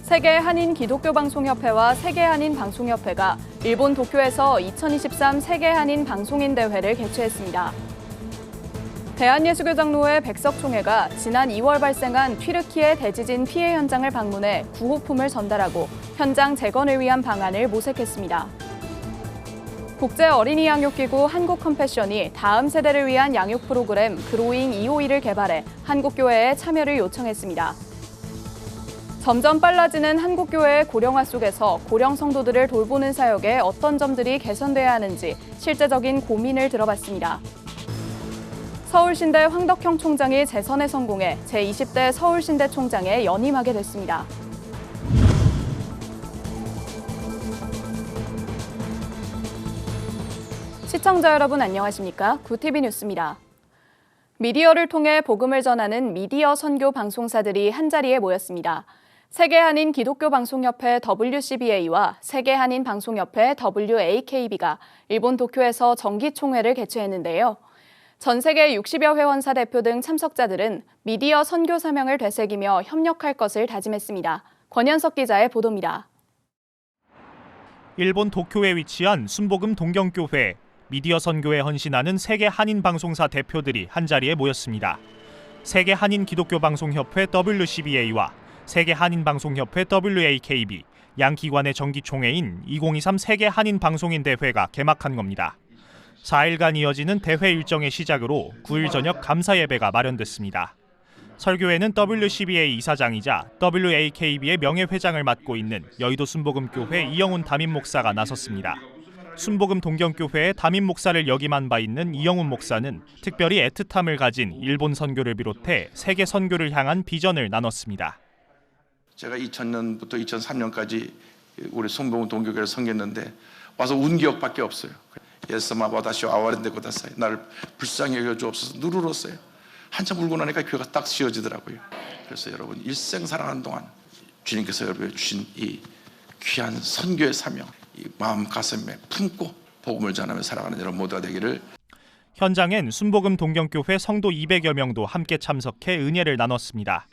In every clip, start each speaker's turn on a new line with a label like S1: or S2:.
S1: 세계 한인 기독교 방송협회와 세계 한인 방송협회가 일본 도쿄에서 2023 세계 한인 방송인 대회를 개최했습니다. 대한예수교 장로회 백석총회가 지난 2월 발생한 튀르키예 대지진 피해 현장을 방문해 구호품을 전달하고 현장 재건을 위한 방안을 모색했습니다. 국제 어린이 양육기구 한국컴패션이 다음 세대를 위한 양육 프로그램 그로잉 252를 개발해 한국교회에 참여를 요청했습니다. 점점 빨라지는 한국교회의 고령화 속에서 고령 성도들을 돌보는 사역에 어떤 점들이 개선돼야 하는지 실제적인 고민을 들어봤습니다. 서울신대 황덕형 총장이 재선에 성공해 제20대 서울신대 총장에 연임하게 됐습니다. 시청자 여러분 안녕하십니까? 구TV 뉴스입니다. 미디어를 통해 복음을 전하는 미디어 선교 방송사들이 한자리에 모였습니다. 세계 한인 기독교 방송협회 WCBA와 세계 한인 방송협회 WAKB가 일본 도쿄에서 정기총회를 개최했는데요. 전 세계 60여 회원사 대표 등 참석자들은 미디어 선교 사명을 되새기며 협력할 것을 다짐했습니다. 권현석 기자의 보도입니다.
S2: 일본 도쿄에 위치한 순복음 동경교회, 미디어 선교에 헌신하는 세계 한인 방송사 대표들이 한자리에 모였습니다. 세계 한인 기독교 방송협회 WCBA와 세계 한인 방송협회 WAKB, 양 기관의 정기총회인 2023 세계 한인 방송인 대회가 개막한 겁니다. 4일간 이어지는 대회 일정의 시작으로 9일 저녁 감사 예배가 마련됐습니다. 설교회는 WCBA 이사장이자 WAKB의 명예회장을 맡고 있는 여의도 순복음교회 이영훈 담임 목사가 나섰습니다. 순복음 동경교회의 담임 목사를 역임한 바 있는 이영훈 목사는 특별히 애틋함을 가진 일본 선교를 비롯해 세계 선교를 향한 비전을 나눴습니다.
S3: 제가 2000년부터 2003년까지 우리 순복음 동경교회를 섬겼는데 와서 운 기억밖에 없어요. 예스마 와다시 아와렌데 고다사이 나를 불쌍히 여겨 주옵소서 누르렀어요. 한참 울고 나니까 교회가 딱 씌워지더라고요. 그래서 여러분 일생 살아가는 동안 주님께서 여러분에 주신 이 귀한 선교의 사명 이 마음 가슴에 품고 복음을 전하며 살아가는 여러분 모두가 되기를.
S2: 현장엔 순복음 동경교회 성도 200여 명도 함께 참석해 은혜를 나눴습니다.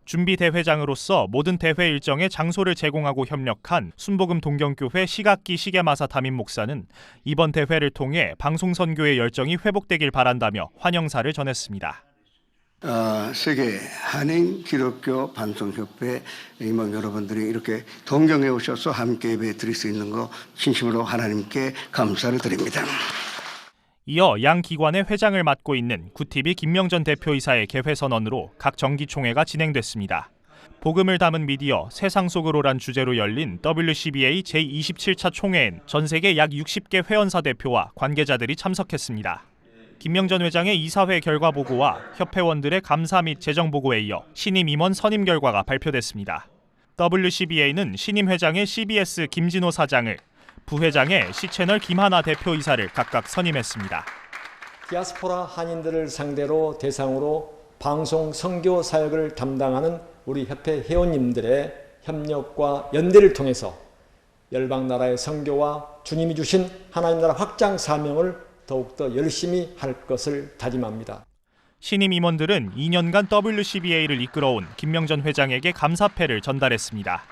S2: 준비 대회장으로서 모든 대회 일정에 장소를 제공하고 협력한 순복음 동경교회 시각기 시계마사 담임 목사는 이번 대회를 통해 방송 선교의 열정이 회복되길 바란다며 환영사를 전했습니다.
S4: 세계 한인 기독교 방송협회 임원 여러분들이 이렇게 동경에 오셔서 함께 예배 드릴 수 있는 거 진심으로 하나님께 감사를 드립니다.
S2: 이어 양 기관의 회장을 맡고 있는 구TV 김명전 대표이사의 개회 선언으로 각 정기총회가 진행됐습니다. 복음을 담은 미디어 세상 속으로란 주제로 열린 WCBA 제27차 총회엔 전 세계 약 60개 회원사 대표와 관계자들이 참석했습니다. 김명전 회장의 이사회 결과 보고와 협회원들의 감사 및 재정 보고에 이어 신임 임원 선임 결과가 발표됐습니다. WCBA는 신임 회장의 CBS 김진호 사장을, 부회장의 C채널 김하나 대표이사를 각각 선임했습니다.
S5: 디아스포라 한인들을 상대로 대상으로 방송 선교 사역을 담당하는 우리 협회 회원님들의 협력과 연대를 통해서 열방 나라의 선교와 주님이 주신 하나님 나라 확장 사명을 더욱더 열심히 할 것을 다짐합니다.
S2: 신임 임원들은 2년간 WCBA를 이끌어온 김명전 회장에게 감사패를 전달했습니다.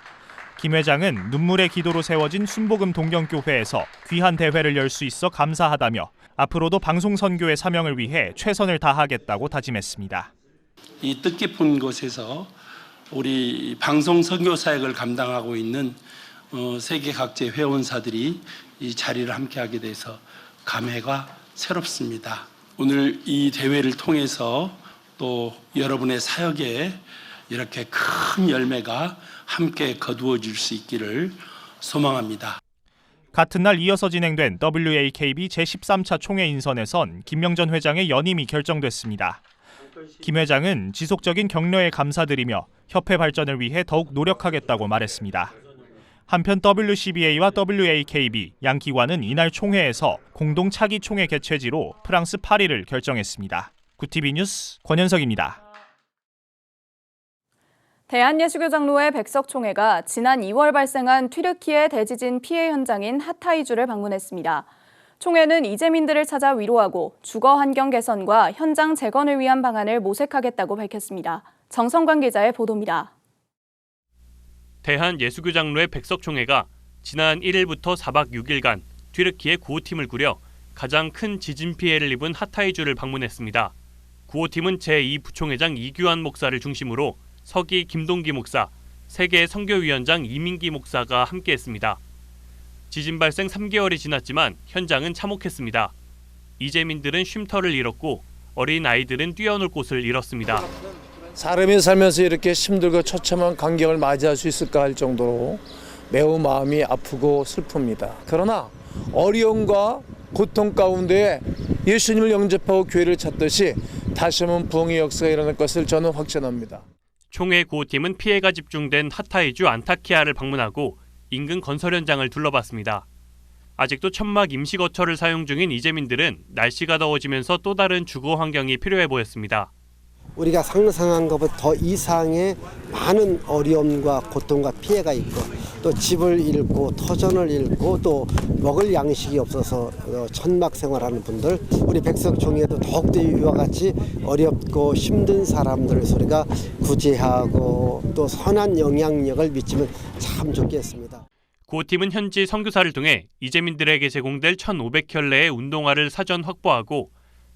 S2: 김 회장은 눈물의 기도로 세워진 순복음 동경교회에서 귀한 대회를 열 수 있어 감사하다며 앞으로도 방송 선교의 사명을 위해 최선을 다하겠다고 다짐했습니다.
S6: 이 뜻깊은 곳에서 우리 방송 선교 사역을 감당하고 있는 세계 각지의 회원사들이 이 자리를 함께하게 돼서 감회가 새롭습니다. 오늘 이 대회를 통해서 또 여러분의 사역에 이렇게 큰 열매가 함께 거두어질 수 있기를 소망합니다.
S2: 같은 날 이어서 진행된 WAKB 제13차 총회 인선에선 김명전 회장의 연임이 결정됐습니다. 김 회장은 지속적인 격려에 감사드리며 협회 발전을 위해 더욱 노력하겠다고 말했습니다. 한편 WCBA와 WAKB 양 기관은 이날 총회에서 공동 차기 총회 개최지로 프랑스 파리를 결정했습니다. 구TV 뉴스 권현석입니다.
S1: 대한예수교 장로회 백석총회가 지난 2월 발생한 튀르키예 대지진 피해 현장인 하타이주를 방문했습니다. 총회는 이재민들을 찾아 위로하고 주거 환경 개선과 현장 재건을 위한 방안을 모색하겠다고 밝혔습니다. 정성관 기자의 보도입니다.
S7: 대한예수교장로회 백석총회가 지난 1일부터 4박 6일간 튀르키예 구호팀을 꾸려 가장 큰 지진 피해를 입은 하타이주를 방문했습니다. 구호팀은 제2부총회장 이규환 목사를 중심으로 서기 김동기 목사, 세계 선교위원장 이민기 목사가 함께했습니다. 지진 발생 3개월이 지났지만 현장은 참혹했습니다. 이재민들은 쉼터를 잃었고 어린 아이들은 뛰어놀 곳을 잃었습니다.
S8: 사람이 살면서 이렇게 힘들고 처참한 광경을 맞이할 수 있을까 할 정도로 매우 마음이 아프고 슬픕니다. 그러나 어려움과 고통 가운데 예수님을 영접하고 교회를 찾듯이 다시 한번 부흥의 역사가 일어날 것을 저는 확신합니다.
S7: 총회 구호팀은 피해가 집중된 하타이주 안타키아를 방문하고 인근 건설 현장을 둘러봤습니다. 아직도 천막 임시거처를 사용 중인 이재민들은 날씨가 더워지면서 또 다른 주거 환경이 필요해 보였습니다.
S9: 우리가 상상한 것보다 더 이상의 많은 어려움과 고통과 피해가 있고 또 집을 잃고 터전을 잃고 또 먹을 양식이 없어서 천막 생활하는 분들, 우리 백석총회도 더욱더 이와 같이 어렵고 힘든 사람들 소리가 구제하고 또 선한 영향력을 미치면 참 좋겠습니다.
S7: 구호팀은 현지 선교사를 통해 이재민들에게 제공될 1,500켤레의 운동화를 사전 확보하고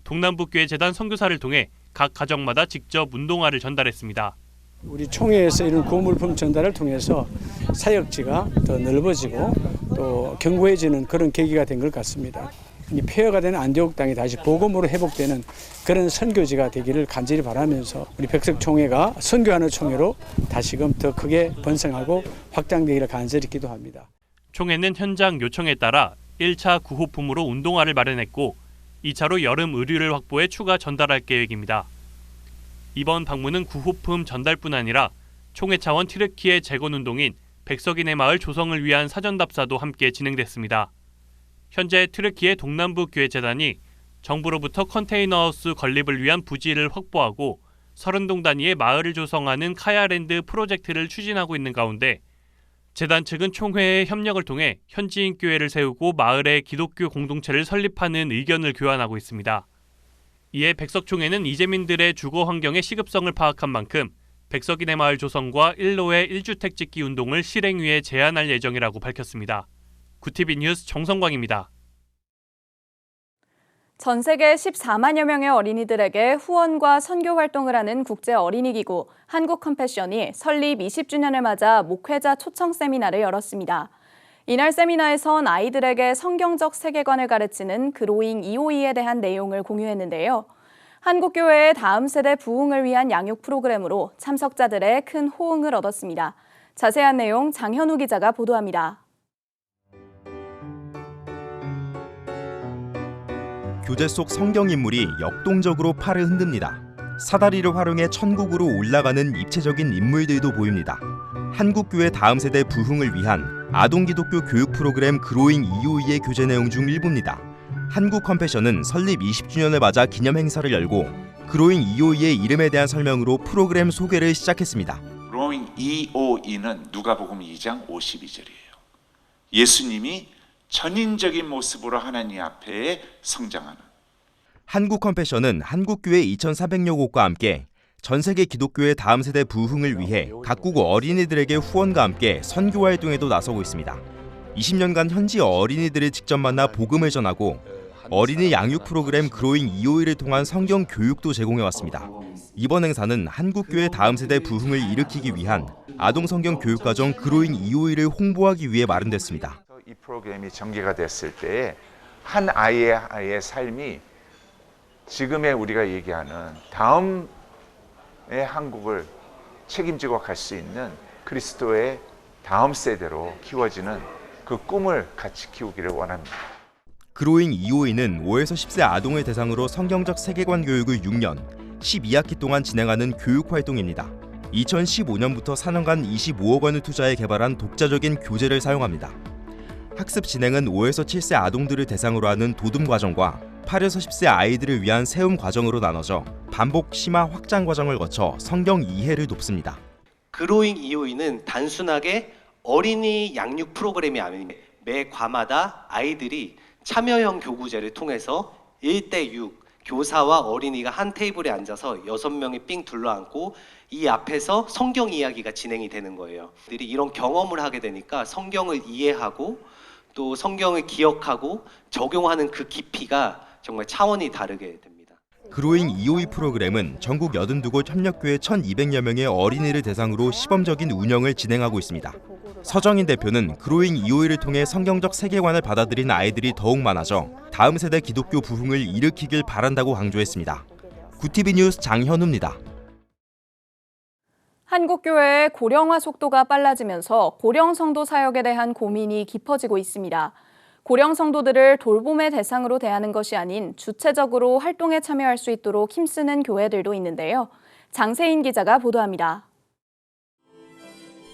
S7: 동남북교회 재단 선교사를 통해 각 가정마다 직접 운동화를 전달했습니다.
S10: 우리 총회에서 이런 구호물품 전달을 통해서 사역지가 더 넓어지고 또 견고해지는 그런 계기가 된 것 같습니다. 이 폐허가 된 안디옥 땅이 다시 복음으로 회복되는 그런 선교지가 되기를 간절히 바라면서 우리 백석총회가 선교하는 총회로 다시금 더 크게 번성하고 확장되기를 간절히 기도합니다.
S7: 총회는 현장 요청에 따라 1차 구호품으로 운동화를 마련했고 2차로 여름 의류를 확보해 추가 전달할 계획입니다. 이번 방문은 구호품 전달뿐 아니라 총회 차원 튀르키예 재건운동인 백석인의 마을 조성을 위한 사전답사도 함께 진행됐습니다. 현재 튀르키예 동남부 교회 재단이 정부로부터 컨테이너하우스 건립을 위한 부지를 확보하고 30동 단위의 마을을 조성하는 카야랜드 프로젝트를 추진하고 있는 가운데 재단 측은 총회의 협력을 통해 현지인 교회를 세우고 마을에 기독교 공동체를 설립하는 의견을 교환하고 있습니다. 이에 백석총회는 이재민들의 주거 환경의 시급성을 파악한 만큼 백석인의 마을 조성과 1로의 1주택 짓기 운동을 실행위에 제안할 예정이라고 밝혔습니다. 구티비 뉴스 정성광입니다.
S1: 전 세계 14만여 명의 어린이들에게 후원과 선교 활동을 하는 국제 어린이기구 한국 컴패션이 설립 20주년을 맞아 목회자 초청 세미나를 열었습니다. 이날 세미나에선 아이들에게 성경적 세계관을 가르치는 그로잉 EOE에 대한 내용을 공유했는데요. 한국교회의 다음 세대 부흥을 위한 양육 프로그램으로 참석자들의 큰 호응을 얻었습니다. 자세한 내용 장현우 기자가 보도합니다.
S11: 교재 속 성경 인물이 역동적으로 팔을 흔듭니다. 사다리를 활용해 천국으로 올라가는 입체적인 인물들도 보입니다. 한국교회 다음 세대 부흥을 위한 아동 기독교 교육 프로그램 그로잉 EOE의 교재 내용 중 일부입니다. 한국 컴패션은 설립 20주년을 맞아 기념 행사를 열고 그로잉 EOE의 이름에 대한 설명으로 프로그램 소개를 시작했습니다.
S12: 그로잉 EOE는 누가복음 2장 52절이에요. 예수님이 전인적인 모습으로 하나님 앞에 성장하는.
S11: 한국 컴패션은 한국교회 2,400여 곳과 함께 전 세계 기독교의 다음 세대 부흥을 위해 각국 어린이들에게 후원과 함께 선교 활동에도 나서고 있습니다. 20년간 현지 어린이들을 직접 만나 복음을 전하고 어린이 양육 프로그램 그로잉 EOE를 통한 성경 교육도 제공해왔습니다. 이번 행사는 한국교회 다음 세대 부흥을 일으키기 위한 아동 성경 교육과정 그로잉 EOE를 홍보하기 위해 마련됐습니다.
S12: 이 프로그램이 전개가 됐을 때 한 아이의 삶이 지금의 우리가 얘기하는 다음의 한국을 책임지고 갈 수 있는 그리스도의 다음 세대로 키워지는 그 꿈을 같이 키우기를 원합니다.
S11: 그로잉 EOE는 5에서 10세 아동을 대상으로 성경적 세계관 교육을 6년, 12학기 동안 진행하는 교육 활동입니다. 2015년부터 4년간 25억 원을 투자해 개발한 독자적인 교재를 사용합니다. 학습 진행은 5에서 7세 아동들을 대상으로 하는 도둠 과정과 8에서 10세 아이들을 위한 세움 과정으로 나눠져 반복 심화 확장 과정을 거쳐 성경 이해를 돕습니다.
S13: 그로잉 EOE는 단순하게 어린이 양육 프로그램이 아닙니다. 매 과마다 아이들이 참여형 교구제를 통해서 1대6 교사와 어린이가 한 테이블에 앉아서 6명이 삥 둘러앉고 이 앞에서 성경 이야기가 진행이 되는 거예요. 들이 이런 경험을 하게 되니까 성경을 이해하고 또 성경을 기억하고 적용하는 그 깊이가 정말 차원이 다르게 됩니다.
S11: 그로잉 EOE 프로그램은 전국 82곳 협력교회 1,200여 명의 어린이를 대상으로 시범적인 운영을 진행하고 있습니다. 서정인 대표는 그로잉 EOE를 통해 성경적 세계관을 받아들인 아이들이 더욱 많아져 다음 세대 기독교 부흥을 일으키길 바란다고 강조했습니다. 구티비 뉴스 장현우입니다.
S1: 한국교회의 고령화 속도가 빨라지면서 고령 성도 사역에 대한 고민이 깊어지고 있습니다. 고령 성도들을 돌봄의 대상으로 대하는 것이 아닌 주체적으로 활동에 참여할 수 있도록 힘쓰는 교회들도 있는데요. 장세인 기자가 보도합니다.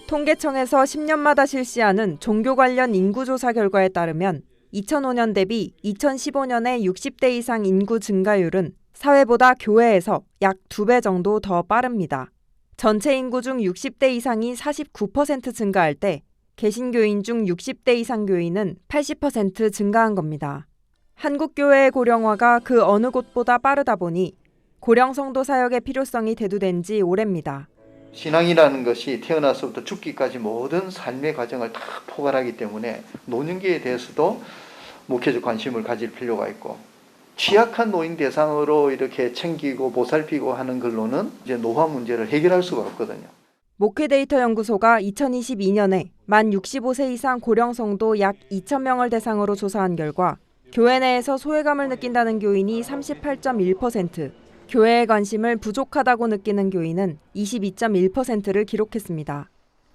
S14: 통계청에서 10년마다 실시하는 종교 관련 인구조사 결과에 따르면 2005년 대비 2015년의 60대 이상 인구 증가율은 사회보다 교회에서 약 2배 정도 더 빠릅니다. 전체 인구 중 60대 이상이 49% 증가할 때 개신교인 중 60대 이상 교인은 80% 증가한 겁니다. 한국교회의 고령화가 그 어느 곳보다 빠르다 보니 고령 성도 사역의 필요성이 대두된 지 오래입니다.
S15: 신앙이라는 것이 태어나서부터 죽기까지 모든 삶의 과정을 다 포괄하기 때문에 노년기에 대해서도 목회적 관심을 가질 필요가 있고 취약한 노인 대상으로 이렇게 챙기고 보살피고 하는 걸로는 이제 노화 문제를 해결할 수가 없거든요.
S14: 목회데이터 연구소가 2022년에 만 65세 이상 고령 성도 약 2,000명을 대상으로 조사한 결과 교회 내에서 소외감을 느낀다는 교인이 38.1%, 교회의 관심을 부족하다고 느끼는 교인은 22.1%를 기록했습니다.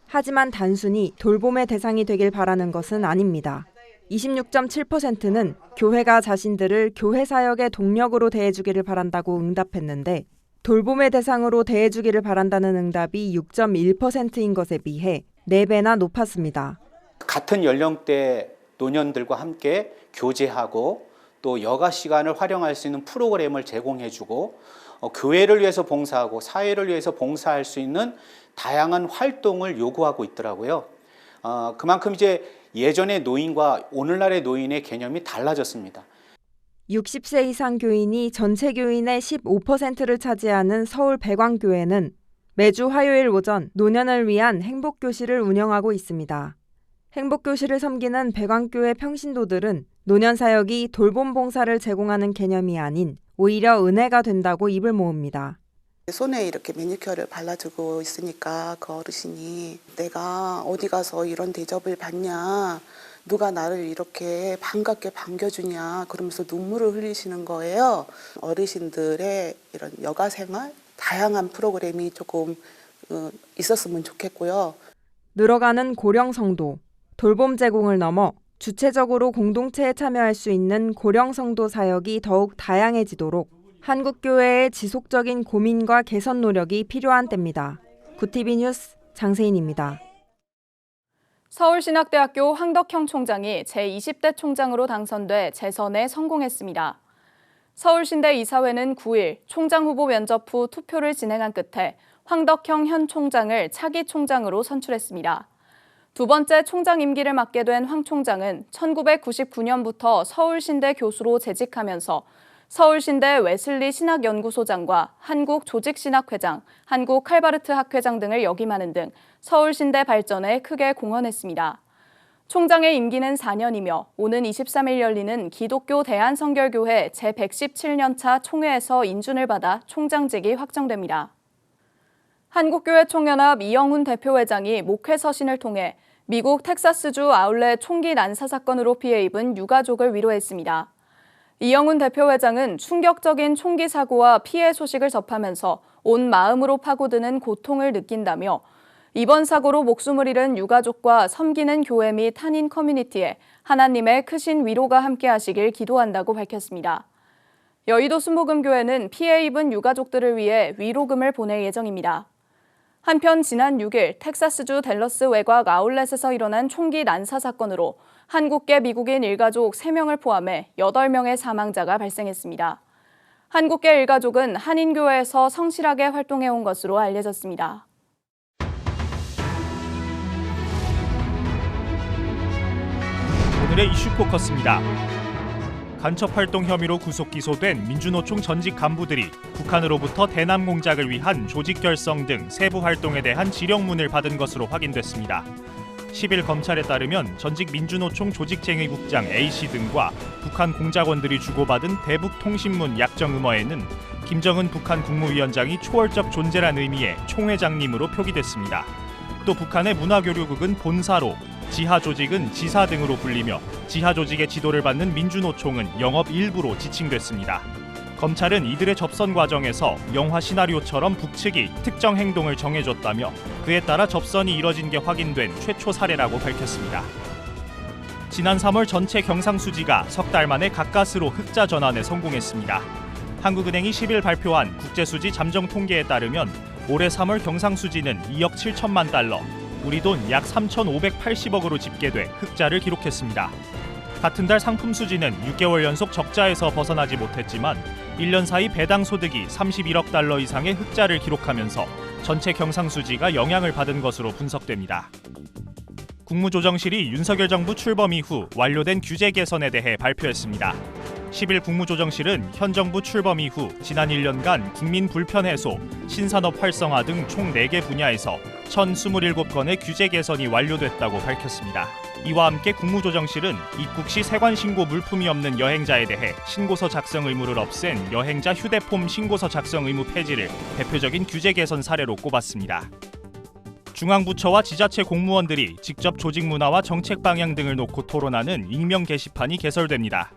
S14: 하지만 단순히 돌봄의 대상이 되길 바라는 것은 아닙니다. 26.7%는 교회가 자신들을 교회 사역의 동력으로 대해주기를 바란다고 응답했는데 돌봄의 대상으로 대해주기를 바란다는 응답이 6.1%인 것에 비해 4배나 높았습니다.
S16: 같은 연령대 노년들과 함께 교제하고 또 여가 시간을 활용할 수 있는 프로그램을 제공해주고 교회를 위해서 봉사하고 사회를 위해서 봉사할 수 있는 다양한 활동을 요구하고 있더라고요. 그만큼 이제 예전의 노인과 오늘날의 노인의 개념이 달라졌습니다.
S14: 60세 이상 교인이 전체 교인의 15%를 차지하는 서울 배광교회는 매주 화요일 오전 노년을 위한 행복교실을 운영하고 있습니다. 행복교실을 섬기는 배광교회 평신도들은 노년 사역이 돌봄 봉사를 제공하는 개념이 아닌 오히려 은혜가 된다고 입을 모읍니다.
S17: 손에 이렇게 매니큐어를 발라주고 있으니까 그 어르신이 내가 어디 가서 이런 대접을 받냐, 누가 나를 이렇게 반갑게 반겨주냐 그러면서 눈물을 흘리시는 거예요. 어르신들의 이런 여가 생활, 다양한 프로그램이 조금 있었으면 좋겠고요.
S14: 늘어가는 고령 성도, 돌봄 제공을 넘어 주체적으로 공동체에 참여할 수 있는 고령 성도 사역이 더욱 다양해지도록 한국교회의 지속적인 고민과 개선 노력이 필요한 때입니다. 구티비 뉴스 장세인입니다.
S1: 서울신학대학교 황덕형 총장이 제20대 총장으로 당선돼 재선에 성공했습니다. 서울신대 이사회는 9일 총장 후보 면접 후 투표를 진행한 끝에 황덕형 현 총장을 차기 총장으로 선출했습니다. 두 번째 총장 임기를 맡게 된 황 총장은 1999년부터 서울신대 교수로 재직하면서 서울신대 웨슬리 신학연구소장과 한국조직신학회장, 한국칼바르트 학회장 등을 역임하는 등 서울신대 발전에 크게 공헌했습니다. 총장의 임기는 4년이며 오는 23일 열리는 기독교 대한성결교회 제117년차 총회에서 인준을 받아 총장직이 확정됩니다. 한국교회 총연합 이영훈 대표회장이 목회 서신을 통해 미국 텍사스주 아울렛 총기 난사 사건으로 피해 입은 유가족을 위로했습니다. 이영훈 대표회장은 충격적인 총기 사고와 피해 소식을 접하면서 온 마음으로 파고드는 고통을 느낀다며 이번 사고로 목숨을 잃은 유가족과 섬기는 교회 및 한인 커뮤니티에 하나님의 크신 위로가 함께하시길 기도한다고 밝혔습니다. 여의도 순복음교회는 피해 입은 유가족들을 위해 위로금을 보낼 예정입니다. 한편 지난 6일 텍사스주 댈러스 외곽 아울렛에서 일어난 총기 난사 사건으로 한국계 미국인 일가족 3명을 포함해 8명의 사망자가 발생했습니다. 한국계 일가족은 한인교회에서 성실하게 활동해온 것으로 알려졌습니다.
S2: 오늘의 이슈 포커스입니다. 간첩활동 혐의로 구속 기소된 민주노총 전직 간부들이 북한으로부터 대남 공작을 위한 조직 결성 등 세부 활동에 대한 지령문을 받은 것으로 확인됐습니다. 10일 검찰에 따르면 전직 민주노총 조직쟁의국장 A씨 등과 북한 공작원들이 주고받은 대북통신문 약정음어에는 김정은 북한 국무위원장이 초월적 존재란 의미의 총회장님으로 표기됐습니다. 또 북한의 문화교류국은 본사로, 지하조직은 지사 등으로 불리며 지하조직의 지도를 받는 민주노총은 영업 일부로 지칭됐습니다. 검찰은 이들의 접선 과정에서 영화 시나리오처럼 북측이 특정 행동을 정해줬다며 그에 따라 접선이 이뤄진 게 확인된 최초 사례라고 밝혔습니다. 지난 3월 전체 경상수지가 석 달 만에 가까스로 흑자 전환에 성공했습니다. 한국은행이 10일 발표한 국제수지 잠정 통계에 따르면 올해 3월 경상수지는 2억 7천만 달러, 우리 돈 약 3,580억으로 집계돼 흑자를 기록했습니다. 같은 달 상품 수지는 6개월 연속 적자에서 벗어나지 못했지만 1년 사이 배당 소득이 31억 달러 이상의 흑자를 기록하면서 전체 경상수지가 영향을 받은 것으로 분석됩니다. 국무조정실이 윤석열 정부 출범 이후 완료된 규제 개선에 대해 발표했습니다. 10일 국무조정실은 현 정부 출범 이후 지난 1년간 국민 불편 해소, 신산업 활성화 등 총 4개 분야에서 1,027건의 규제 개선이 완료됐다고 밝혔습니다. 이와 함께 국무조정실은 입국 시 세관 신고 물품이 없는 여행자에 대해 신고서 작성 의무를 없앤 여행자 휴대폰 신고서 작성 의무 폐지를 대표적인 규제 개선 사례로 꼽았습니다. 중앙부처와 지자체 공무원들이 직접 조직 문화와 정책 방향 등을 놓고 토론하는 익명 게시판이 개설됩니다.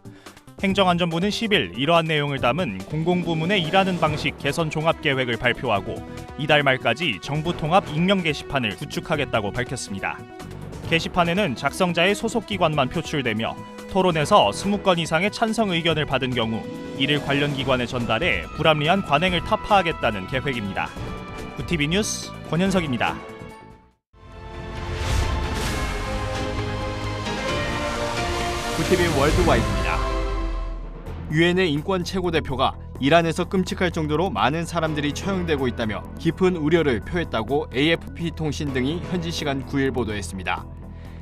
S2: 행정안전부는 10일 이러한 내용을 담은 공공부문의 일하는 방식 개선 종합계획을 발표하고 이달 말까지 정부 통합 익명 게시판을 구축하겠다고 밝혔습니다. 게시판에는 작성자의 소속기관만 표출되며 토론에서 20건 이상의 찬성 의견을 받은 경우 이를 관련 기관에 전달해 불합리한 관행을 타파하겠다는 계획입니다. 구TV 뉴스 권현석입니다.
S18: 구TV 월드와이드입니다. 유엔의 인권 최고대표가 이란에서 끔찍할 정도로 많은 사람들이 처형되고 있다며 깊은 우려를 표했다고 AFP 통신 등이 현지 시간 9일 보도했습니다.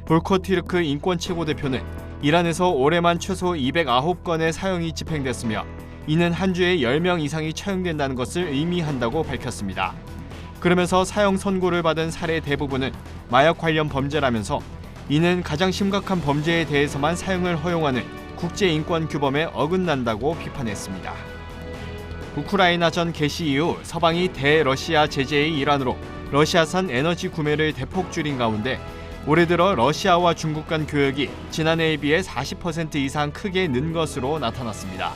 S18: 볼커 튀르크 인권 최고대표는 이란에서 올해만 최소 209건의 사형이 집행됐으며 이는 한 주에 10명 이상이 처형된다는 것을 의미한다고 밝혔습니다. 그러면서 사형 선고를 받은 사례 대부분은 마약 관련 범죄라면서 이는 가장 심각한 범죄에 대해서만 사형을 허용하는 국제인권 규범에 어긋난다고 비판했습니다. 우크라이나전 개시 이후 서방이 대러시아 제재의 일환으로 러시아산 에너지 구매를 대폭 줄인 가운데 올해 들어 러시아와 중국 간 교역이 지난해에 비해 40% 이상 크게 는 것으로 나타났습니다.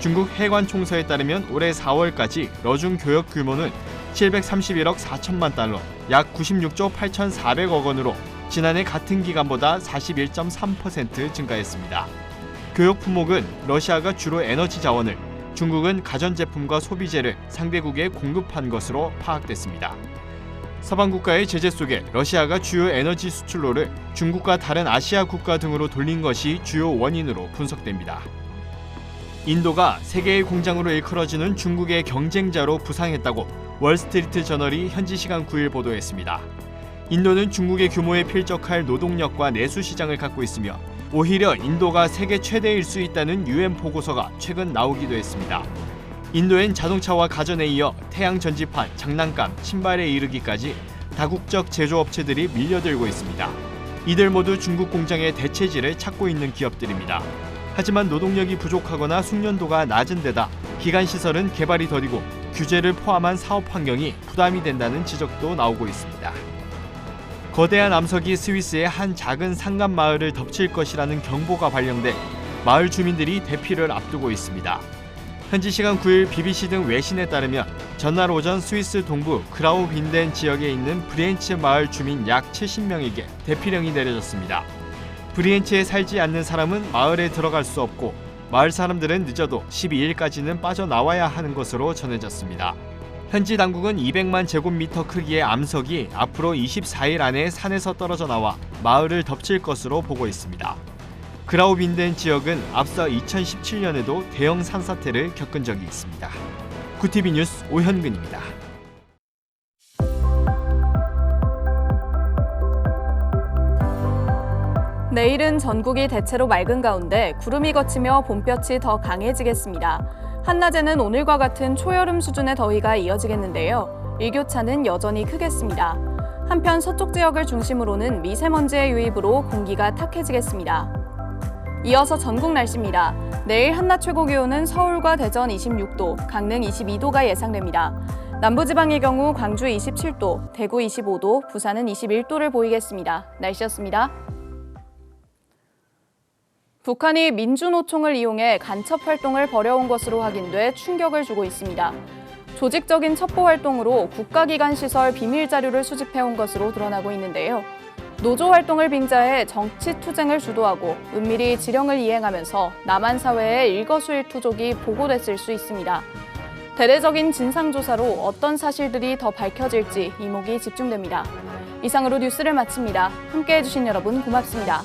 S18: 중국 해관총서에 따르면 올해 4월까지 러중 교역 규모는 731억 4천만 달러, 약 96조 8,400억 원으로 지난해 같은 기간보다 41.3% 증가했습니다. 교역 품목은 러시아가 주로 에너지 자원을, 중국은 가전제품과 소비재를 상대국에 공급한 것으로 파악됐습니다. 서방 국가의 제재 속에 러시아가 주요 에너지 수출로를 중국과 다른 아시아 국가 등으로 돌린 것이 주요 원인으로 분석됩니다. 인도가 세계의 공장으로 일컬어지는 중국의 경쟁자로 부상했다고 월스트리트 저널이 현지 시간 9일 보도했습니다. 인도는 중국의 규모에 필적할 노동력과 내수 시장을 갖고 있으며 오히려 인도가 세계 최대일 수 있다는 UN 보고서가 최근 나오기도 했습니다. 인도엔 자동차와 가전에 이어 태양 전지판, 장난감, 신발에 이르기까지 다국적 제조업체들이 밀려들고 있습니다. 이들 모두 중국 공장의 대체지를 찾고 있는 기업들입니다. 하지만 노동력이 부족하거나 숙련도가 낮은 데다 기간 시설은 개발이 더디고 규제를 포함한 사업 환경이 부담이 된다는 지적도 나오고 있습니다. 거대한 암석이 스위스의 한 작은 산간 마을을 덮칠 것이라는 경보가 발령돼 마을 주민들이 대피를 앞두고 있습니다. 현지 시간 9일 BBC 등 외신에 따르면 전날 오전 스위스 동부 그라우빈덴 지역에 있는 브리엔츠 마을 주민 약 70명에게 대피령이 내려졌습니다. 브리엔츠에 살지 않는 사람은 마을에 들어갈 수 없고 마을 사람들은 늦어도 12일까지는 빠져나와야 하는 것으로 전해졌습니다. 현지 당국은 200만 제곱미터 크기의 암석이 앞으로 24일 안에 산에서 떨어져 나와 마을을 덮칠 것으로 보고 있습니다. 그라우빈덴 지역은 앞서 2017년에도 대형 산사태를 겪은 적이 있습니다. 구TV 뉴스 오현근입니다.
S1: 내일은 전국이 대체로 맑은 가운데 구름이 걷히며 봄볕이 더 강해지겠습니다. 한낮에는 오늘과 같은 초여름 수준의 더위가 이어지겠는데요. 일교차는 여전히 크겠습니다. 한편 서쪽 지역을 중심으로는 미세먼지의 유입으로 공기가 탁해지겠습니다. 이어서 전국 날씨입니다. 내일 한낮 최고 기온은 서울과 대전 26도, 강릉 22도가 예상됩니다. 남부지방의 경우 광주 27도, 대구 25도, 부산은 21도를 보이겠습니다. 날씨였습니다. 북한이 민주노총을 이용해 간첩 활동을 벌여온 것으로 확인돼 충격을 주고 있습니다. 조직적인 첩보 활동으로 국가기관 시설 비밀 자료를 수집해온 것으로 드러나고 있는데요. 노조 활동을 빙자해 정치 투쟁을 주도하고 은밀히 지령을 이행하면서 남한 사회의 일거수일투족이 보고됐을 수 있습니다. 대대적인 진상조사로 어떤 사실들이 더 밝혀질지 이목이 집중됩니다. 이상으로 뉴스를 마칩니다. 함께해 주신 여러분 고맙습니다.